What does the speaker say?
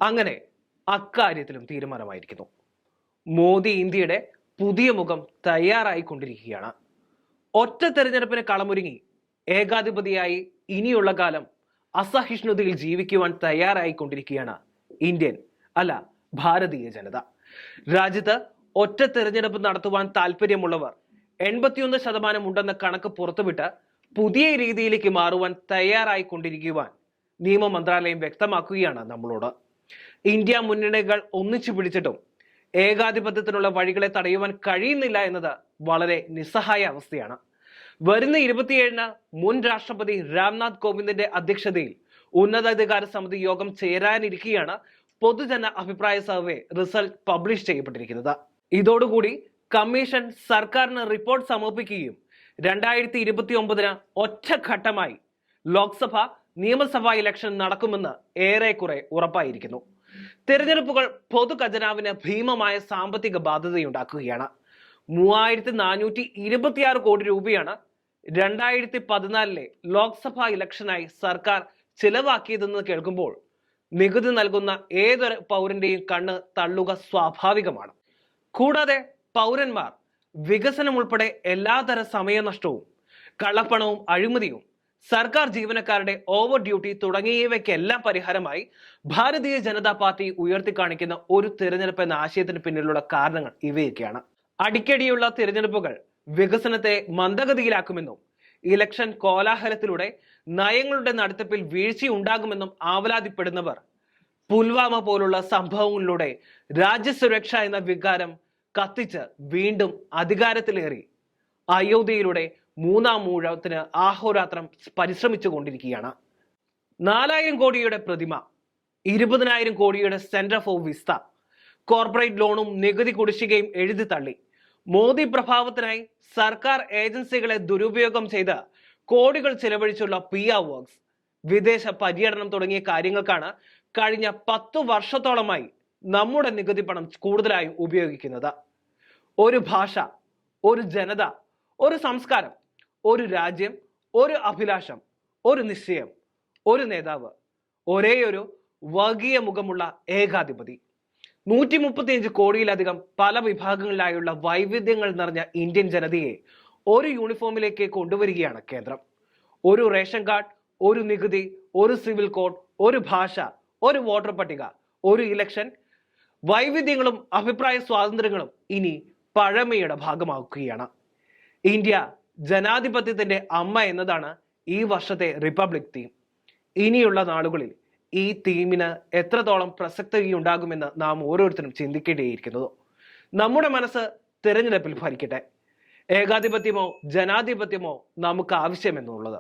അങ്ങനെ അക്കാര്യത്തിലും തീരുമാനമായിരിക്കുന്നു. മോദി ഇന്ത്യയുടെ പുതിയ മുഖം തയ്യാറായിക്കൊണ്ടിരിക്കുകയാണ്. ഒറ്റ തെരഞ്ഞെടുപ്പിന് കളമൊരുങ്ങി ഏകാധിപതിയായി ഇനിയുള്ള കാലം അസഹിഷ്ണുതയിൽ ജീവിക്കുവാൻ തയ്യാറായിക്കൊണ്ടിരിക്കുകയാണ് ഇന്ത്യൻ അല്ല ഭാരതീയ ജനത. രാജ്യത്ത് ഒറ്റ തെരഞ്ഞെടുപ്പ് നടത്തുവാൻ താല്പര്യമുള്ളവർ 81% ഉണ്ടെന്ന കണക്ക് പുറത്തുവിട്ട് പുതിയ രീതിയിലേക്ക് മാറുവാൻ തയ്യാറായിക്കൊണ്ടിരിക്കുവാൻ നിയമ മന്ത്രാലയം വ്യക്തമാക്കുകയാണ് നമ്മളോട്. ഇന്ത്യ മുന്നണികൾ ഒന്നിച്ചു പിടിച്ചിട്ടും ഏകാധിപത്യത്തിനുള്ള വഴികളെ തടയുവാൻ കഴിയുന്നില്ല എന്നത് വളരെ നിസ്സഹായ അവസ്ഥയാണ്. വരുന്ന 27-ന് മുൻ രാഷ്ട്രപതി രാംനാഥ് കോവിന്ദിന്റെ അധ്യക്ഷതയിൽ ഉന്നതാധികാര സമിതി യോഗം ചേരാനിരിക്കെയാണ് പൊതുജന അഭിപ്രായ സർവേ റിസൾട്ട് പബ്ലിഷ് ചെയ്യപ്പെട്ടിരിക്കുന്നത്. ഇതോടുകൂടി കമ്മീഷൻ സർക്കാരിന് റിപ്പോർട്ട് സമർപ്പിക്കുകയും 2029-ന് ഒറ്റഘട്ടമായി ലോക്സഭ നിയമസഭാ ഇലക്ഷൻ നടക്കുമെന്ന് ഏറെക്കുറെ ഉറപ്പായിരിക്കുന്നു. തിരഞ്ഞെടുപ്പുകൾ പൊതു ഖജനാവിന് ഭീമമായ സാമ്പത്തിക ബാധ്യതയുണ്ടാക്കുകയാണ്. 3426 കോടി രൂപയാണ് 2014-ലെ ലോക്സഭാ ഇലക്ഷനായി സർക്കാർ ചിലവാക്കിയതെന്ന് കേൾക്കുമ്പോൾ നികുതി നൽകുന്ന ഏതൊരു പൗരന്റെയും കണ്ണ് തള്ളുക സ്വാഭാവികമാണ്. കൂടാതെ പൗരന്മാർ വികസനം ഉൾപ്പെടെ എല്ലാതര സമയനഷ്ടവും കള്ളപ്പണവും അഴിമതിയും സർക്കാർ ജീവനക്കാരുടെ ഓവർ ഡ്യൂട്ടി തുടങ്ങിയവയ്ക്കെല്ലാം പരിഹാരമായി ഭാരതീയ ജനതാ പാർട്ടി ഉയർത്തിക്കാണിക്കുന്ന ഒരു തിരഞ്ഞെടുപ്പ് എന്ന ആശയത്തിന് പിന്നിലുള്ള കാരണങ്ങൾ ഇവയൊക്കെയാണ്. അടിക്കടിയുള്ള തിരഞ്ഞെടുപ്പുകൾ വികസനത്തെ മന്ദഗതിയിലാക്കുമെന്നും ഇലക്ഷൻ കോലാഹലത്തിലൂടെ നയങ്ങളുടെ നടത്തിപ്പിൽ വീഴ്ചയുണ്ടാകുമെന്നും ആവലാതിപ്പെടുന്നവർ പുൽവാമ പോലുള്ള സംഭവങ്ങളിലൂടെ രാജ്യസുരക്ഷ എന്ന വികാരം കത്തിച്ച് വീണ്ടും അധികാരത്തിലേറി അയോധ്യയിലൂടെ 3-ാം ഊഴത്തിന് ആഹോരാത്രം പരിശ്രമിച്ചു കൊണ്ടിരിക്കുകയാണ്. 4000 കോടിയുടെ പ്രതിമ, 20,000 കോടിയുടെ സെന്റർ ഫോർ വിസ്ത, കോർപ്പറേറ്റ് ലോണും നികുതി കുടിശ്ശികയും എഴുതി തള്ളി, മോദി പ്രഭാവത്തിനായി സർക്കാർ ഏജൻസികളെ ദുരുപയോഗം ചെയ്ത് കോടികൾ ചെലവഴിച്ചുള്ള PR വർക്ക്സ്, വിദേശ പര്യടനം തുടങ്ങിയ കാര്യങ്ങൾക്കാണ് കഴിഞ്ഞ 10 വർഷത്തോളമായി നമ്മുടെ നികുതി പണം കൂടുതലായും ഉപയോഗിക്കുന്നത്. ഒരു ഭാഷ, ഒരു ജനത, ഒരു സംസ്കാരം, ഒരു രാജ്യം, ഒരു അഭിലാഷം, ഒരു നിശ്ചയം, ഒരു നേതാവ്, ഒരേയൊരു വർഗീയ മുഖമുള്ള ഏകാധിപതി. 135 കോടിയിലധികം പല വിഭാഗങ്ങളിലായുള്ള വൈവിധ്യങ്ങൾ നിറഞ്ഞ ഇന്ത്യൻ ജനതയെ ഒരു യൂണിഫോമിലേക്ക് കൊണ്ടുവരികയാണ് കേന്ദ്രം. ഒരു റേഷൻ കാർഡ്, ഒരു നികുതി, ഒരു സിവിൽ കോഡ്, ഒരു ഭാഷ, ഒരു വോട്ടർ പട്ടിക, ഒരു ഇലക്ഷൻ, വൈവിധ്യങ്ങളും അഭിപ്രായ സ്വാതന്ത്ര്യങ്ങളും ഇനി പഴമയുടെ ഭാഗമാക്കുകയാണ്. ഇന്ത്യ ജനാധിപത്യത്തിന്റെ അമ്മ എന്നതാണ് ഈ വർഷത്തെ റിപ്പബ്ലിക് തീം. ഇനിയുള്ള നാളുകളിൽ ഈ തീമിന് എത്രത്തോളം പ്രസക്തിയുണ്ടാകുമെന്ന് നാം ഓരോരുത്തരും ചിന്തിക്കേണ്ടിയിരിക്കുന്നു. നമ്മുടെ മനസ്സ് തിരഞ്ഞെടുപ്പിൽ ഭരിക്കട്ടെ. ഏകാധിപത്യമോ ജനാധിപത്യമോ നമുക്ക് ആവശ്യമെന്നുള്ളത്.